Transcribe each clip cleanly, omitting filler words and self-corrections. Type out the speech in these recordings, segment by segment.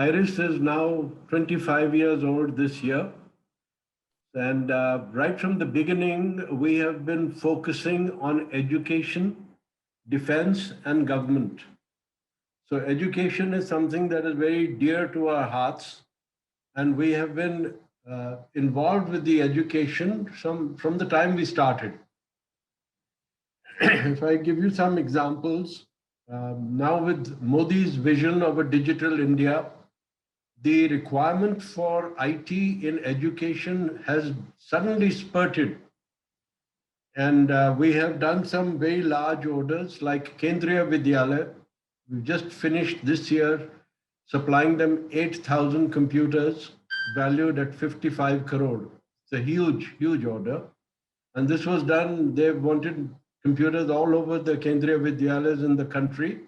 IRIS is now 25 years old this year. And right from the beginning, we have been focusing on education, defense, and government. So education is something that is very dear to our hearts. And we have been involved with the education from the time we started. If I give you some examples, now with Modi's vision of a digital India, the requirement for IT in education has suddenly spurted. And we have done some very large orders like Kendriya Vidyalaya. We've just finished this year supplying them 8,000 computers valued at 55 crore. It's a huge, huge order. And this was done, they wanted computers all over the Kendriya Vidyalayas in the country.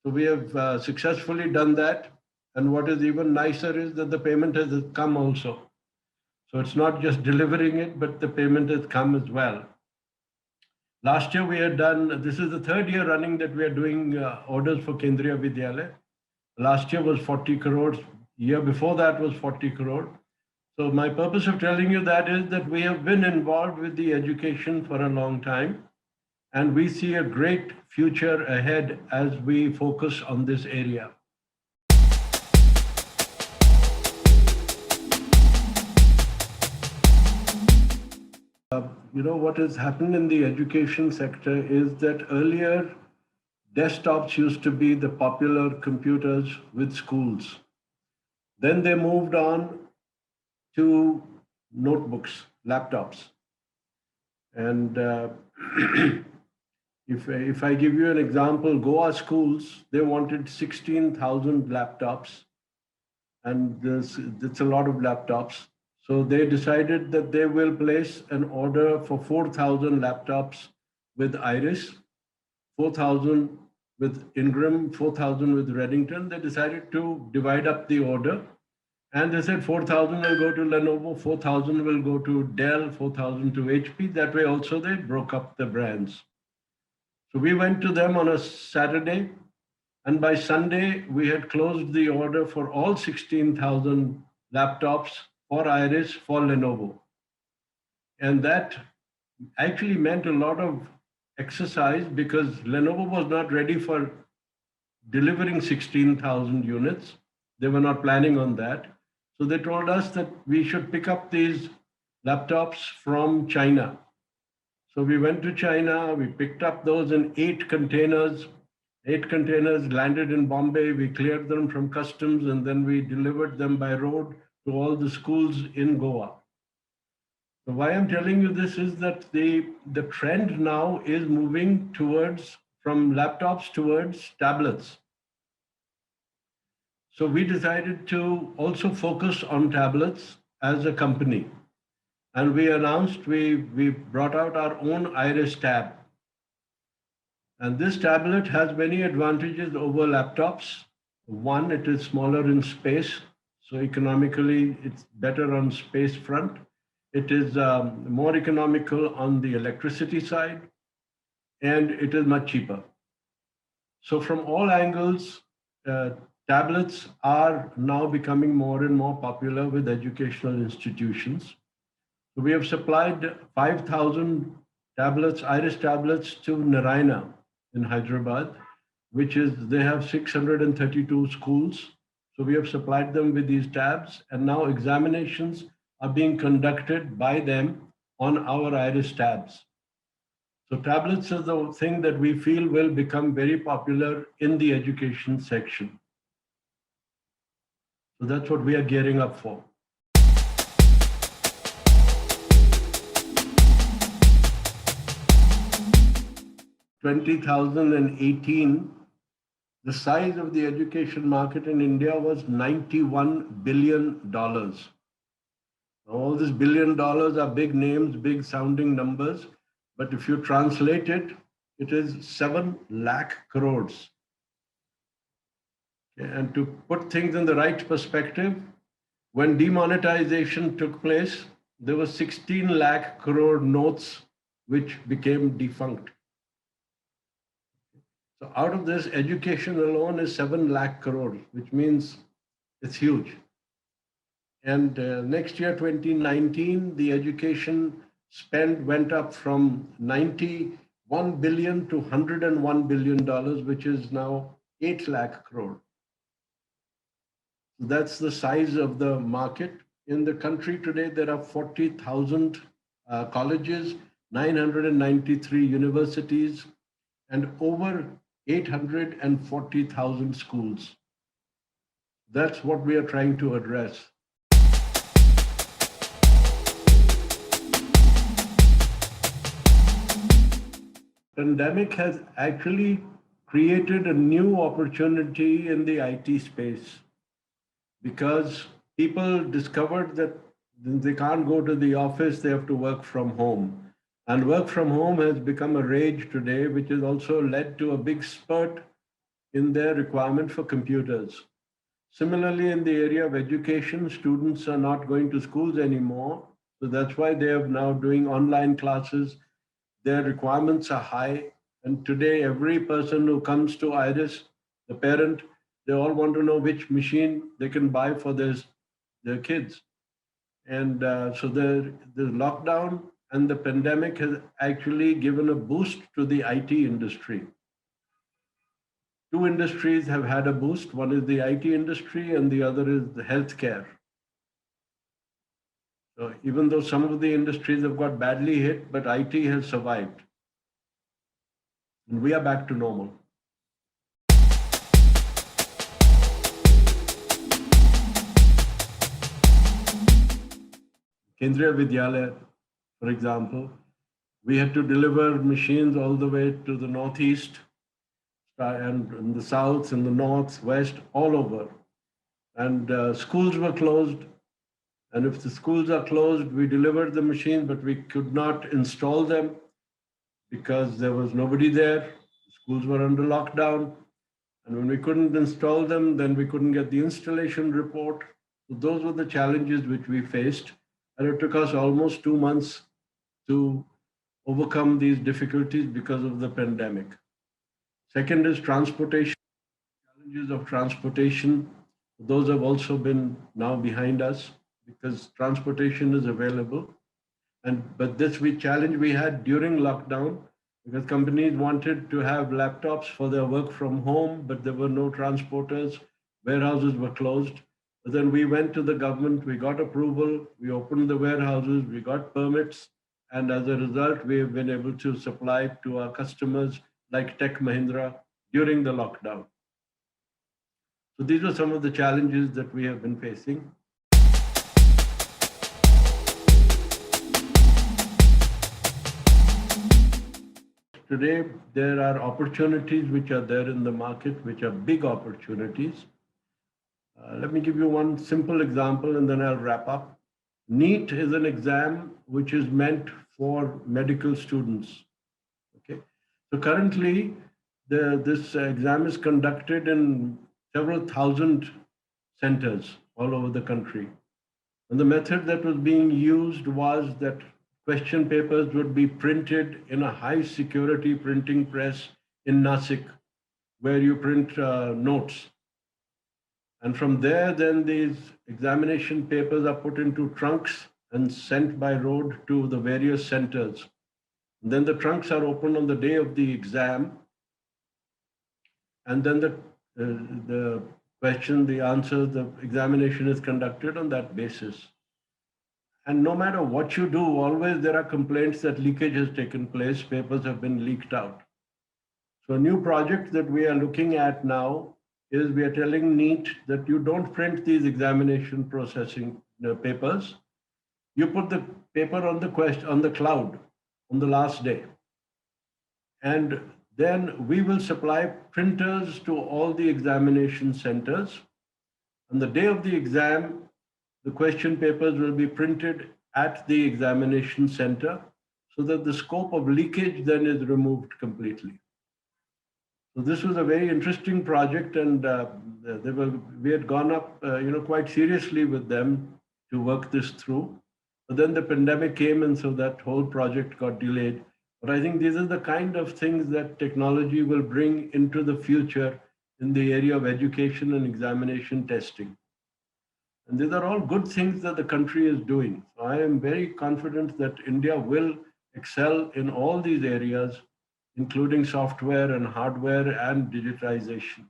So we have successfully done that. And what is even nicer is that the payment has come also. So it's not just delivering it, but the payment has come as well. Last year we had done, this is the third year running that we are doing orders for Kendriya Vidyalaya. Last year was 40 crores. Year before that was 40 crore. So my purpose of telling you that is that we have been involved with the education for a long time. And we see a great future ahead as we focus on this area. What has happened in the education sector is that earlier desktops used to be the popular computers with schools. Then they moved on to notebooks, laptops. And if I give you an example, Goa schools, they wanted 16,000 laptops. And it's a lot of laptops. So they decided that they will place an order for 4,000 laptops with IRIS, 4,000 with Ingram, 4,000 with Reddington. They decided to divide up the order. And they said 4,000 will go to Lenovo, 4,000 will go to Dell, 4,000 to HP. That way also they broke up the brands. So we went to them on a Saturday. And by Sunday, we had closed the order for all 16,000 laptops for IRIS for Lenovo. And that actually meant a lot of exercise because Lenovo was not ready for delivering 16,000 units. They were not planning on that. So they told us that we should pick up these laptops from China. So we went to China, we picked up those in 8 containers. 8 containers landed in Bombay. We cleared them from customs and then we delivered them by road to all the schools in Goa. So why I'm telling you this is that the trend now is moving from laptops towards tablets. So we decided to also focus on tablets as a company. And we announced, we brought out our own IRIS tab. And this tablet has many advantages over laptops. One, it is smaller in space. So economically, it's better on space front. It is more economical on the electricity side, and it is much cheaper. So from all angles, tablets are now becoming more and more popular with educational institutions. So we have supplied 5,000 tablets, IRIS tablets to Narayana in Hyderabad, they have 632 schools. So we have supplied them with these tabs, and now examinations are being conducted by them on our IRIS tabs. So tablets are the thing that we feel will become very popular in the education section. So that's what we are gearing up for. In 2018, the size of the education market in India was $91 billion. All these $1 billion are big names, big sounding numbers, but if you translate it, it is 7 lakh crores. And to put things in the right perspective, when demonetization took place, there were 16 lakh crore notes which became defunct. So out of this, education alone is 7 lakh crores, which means It's huge. And next year, 2019, the education spend went up from 91 billion to $101 billion, which is now 8 lakh crore. That's the size of the market. In the country today, there are 40,000 colleges, 993 universities, and over 840,000 schools. That's what we are trying to address. Pandemic has actually created a new opportunity in the IT space because people discovered that they can't go to the office, they have to work from home. And work from home has become a rage today, which has also led to a big spurt in their requirement for computers. Similarly, in the area of education, students are not going to schools anymore. So that's why they are now doing online classes. Their requirements are high. And today, every person who comes to Iris, the parent, they all want to know which machine they can buy for their kids. And so the lockdown and the pandemic has actually given a boost to the IT industry. Two industries have had a boost. One is the IT industry and the other is the healthcare. So even though some of the industries have got badly hit, but IT has survived. And we are back to normal. Kendriya Vidyalaya, for example, we had to deliver machines all the way to the northeast and in the south, in the north, west, all over. And schools were closed. And if the schools are closed, we delivered the machines, but we could not install them because there was nobody there. Schools were under lockdown. And when we couldn't install them, then we couldn't get the installation report. So those were the challenges which we faced. And it took us almost 2 months to overcome these difficulties because of the pandemic. Second is transportation. Challenges of transportation, those have also been now behind us because transportation is available. But this challenge we had during lockdown because companies wanted to have laptops for their work from home, but there were no transporters, warehouses were closed. But then we went to the government, we got approval, we opened the warehouses, we got permits, and as a result, we have been able to supply to our customers like Tech Mahindra during the lockdown. So these are some of the challenges that we have been facing. Today, there are opportunities which are there in the market, which are big opportunities. Let me give you one simple example and then I'll wrap up. NEET is an exam which is meant for medical students. Okay, so currently this exam is conducted in several thousand centers all over the country. And the method that was being used was that question papers would be printed in a high security printing press in Nasik, where you print notes. And from there, then these examination papers are put into trunks and sent by road to the various centers. And then the trunks are opened on the day of the exam. And then the question, the answer, the examination is conducted on that basis. And no matter what you do, always there are complaints that leakage has taken place, papers have been leaked out. So a new project that we are looking at now is we are telling NEET that you don't print these examination processing papers. You put the paper on the cloud on the last day. And then we will supply printers to all the examination centers. On the day of the exam, the question papers will be printed at the examination center so that the scope of leakage then is removed completely. So this was a very interesting project, and we had gone up, quite seriously with them to work this through. But then the pandemic came, and so that whole project got delayed. But I think these are the kind of things that technology will bring into the future in the area of education and examination testing. And these are all good things that the country is doing. So I am very confident that India will excel in all these areas, including software and hardware and digitization.